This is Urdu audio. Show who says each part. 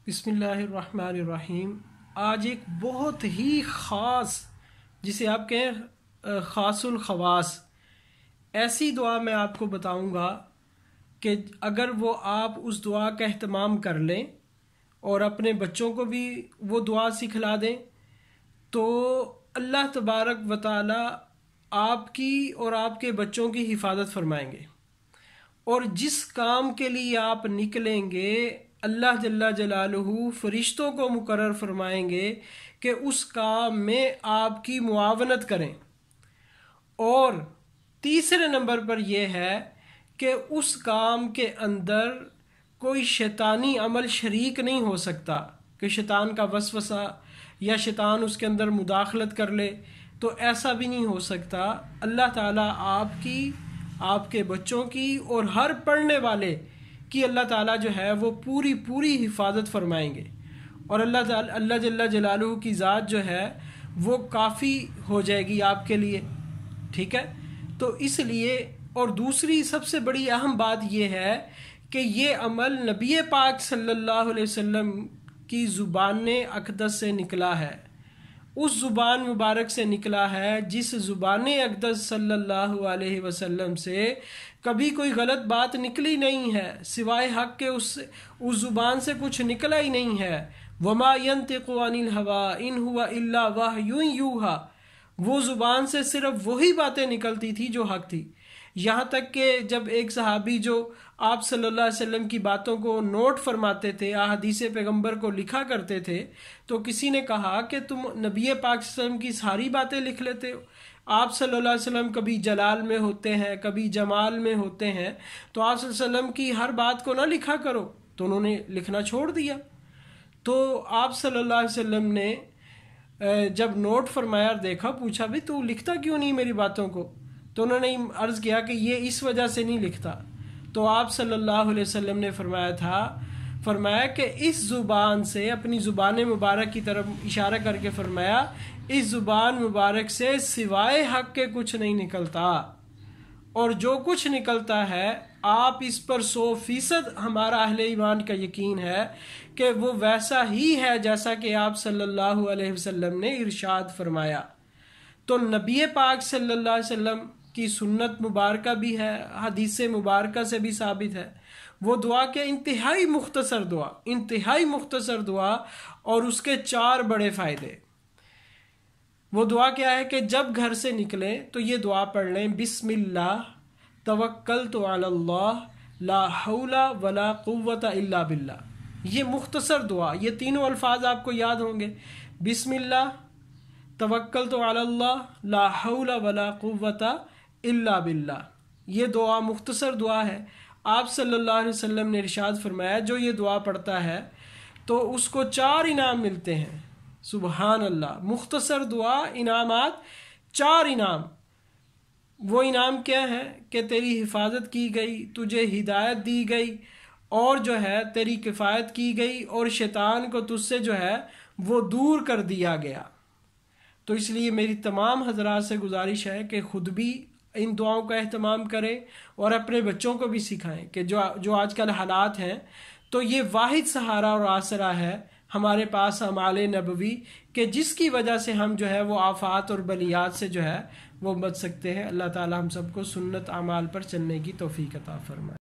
Speaker 1: بسم اللہ الرحمن الرحیم۔ آج ایک بہت ہی خاص، جسے آپ کہیں خاص الخواص، ایسی دعا میں آپ کو بتاؤں گا کہ اگر وہ آپ اس دعا کا اہتمام کر لیں اور اپنے بچوں کو بھی وہ دعا سکھلا دیں تو اللہ تبارک و تعالی آپ کی اور آپ کے بچوں کی حفاظت فرمائیں گے، اور جس کام کے لیے آپ نکلیں گے اللہ جل جلالہ فرشتوں کو مقرر فرمائیں گے کہ اس کام میں آپ کی معاونت کریں۔ اور تیسرے نمبر پر یہ ہے کہ اس کام کے اندر کوئی شیطانی عمل شریک نہیں ہو سکتا کہ شیطان کا وسوسہ یا شیطان اس کے اندر مداخلت کر لے، تو ایسا بھی نہیں ہو سکتا۔ اللہ تعالیٰ آپ کی، آپ کے بچوں کی اور ہر پڑھنے والے کی اللہ تعالیٰ جو ہے وہ پوری حفاظت فرمائیں گے، اور اللہ جل جلالہ کی ذات جو ہے وہ کافی ہو جائے گی آپ کے لیے، ٹھیک ہے؟ تو اس لیے، اور دوسری سب سے بڑی اہم بات یہ ہے کہ یہ عمل نبی پاک صلی اللہ علیہ وسلم کی زبان اقدس سے نکلا ہے، اس زبان مبارک سے نکلا ہے جس زبان اقدس صلی اللہ علیہ وسلم سے کبھی کوئی غلط بات نکلی نہیں ہے، سوائے حق کے اس زبان سے کچھ نکلا ہی نہیں ہے۔ وما ينطق عن الهوى ان هو الا وحی یوحی، وہ زبان سے صرف وہی باتیں نکلتی تھی جو حق تھی۔ یہاں تک کہ جب ایک صحابی جو آپ صلی اللہ علیہ وسلم کی باتوں کو نوٹ فرماتے تھے، احادیث پیغمبر کو لکھا کرتے تھے، تو کسی نے کہا کہ تم نبی پاک صلی اللہ علیہ وسلم کی ساری باتیں لکھ لیتے ہو؟ آپ صلی اللہ علیہ وسلم کبھی جلال میں ہوتے ہیں، کبھی جمال میں ہوتے ہیں، تو آپ صلی اللہ علیہ وسلم کی ہر بات کو نہ لکھا کرو۔ تو انہوں نے لکھنا چھوڑ دیا۔ تو آپ صلی اللہ علیہ وسلم نے جب نوٹ فرمایا اور دیکھا، پوچھا بھی تو لکھتا کیوں نہیں میری باتوں کو؟ تو انہوں نے عرض کیا کہ یہ اس وجہ سے نہیں لکھتا۔ تو آپ صلی اللہ علیہ وسلم نے فرمایا کہ اس زبان سے، اپنی زبان مبارک کی طرف اشارہ کر کے فرمایا، اس زبان مبارک سے سوائے حق کے کچھ نہیں نکلتا، اور جو کچھ نکلتا ہے آپ اس پر 100% ہمارا اہل ایمان کا یقین ہے کہ وہ ویسا ہی ہے جیسا کہ آپ صلی اللہ علیہ وسلم نے ارشاد فرمایا۔ تو نبی پاک صلی اللہ علیہ وسلم کی سنت مبارکہ بھی ہے، حدیث مبارکہ سے بھی ثابت ہے، وہ دعا کے انتہائی مختصر دعا اور اس کے 4 بڑے فائدے۔ وہ دعا کیا ہے کہ جب گھر سے نکلیں تو یہ دعا پڑھ لیں، بسم اللہ توکلت علی اللہ لا حول ولا قوت الا باللہ۔ یہ مختصر دعا، یہ تینوں الفاظ آپ کو یاد ہوں گے، بسم اللہ توکلت علی اللہ لا حول ولا قوت الا باللہ۔ یہ دعا مختصر دعا ہے۔ آپ صلی اللہ علیہ وسلم نے ارشاد فرمایا جو یہ دعا پڑھتا ہے تو اس کو 4 انعام ملتے ہیں۔ سبحان اللہ، مختصر دعا، انعامات 4 انعام۔ وہ انعام کیا ہے کہ تیری حفاظت کی گئی، تجھے ہدایت دی گئی، اور جو ہے تیری کفایت کی گئی، اور شیطان کو تجھ سے جو ہے وہ دور کر دیا گیا۔ تو اس لیے میری تمام حضرات سے گزارش ہے کہ خود بھی ان دعاؤں کا اہتمام کریں اور اپنے بچوں کو بھی سکھائیں کہ جو آج کل حالات ہیں، تو یہ واحد سہارا اور آسرا ہے ہمارے پاس اعمال نبوی، کہ جس کی وجہ سے ہم جو ہے وہ آفات اور بلیات سے جو ہے وہ بچ سکتے ہیں۔ اللہ تعالی ہم سب کو سنت اعمال پر چلنے کی توفیق عطا فرمائے۔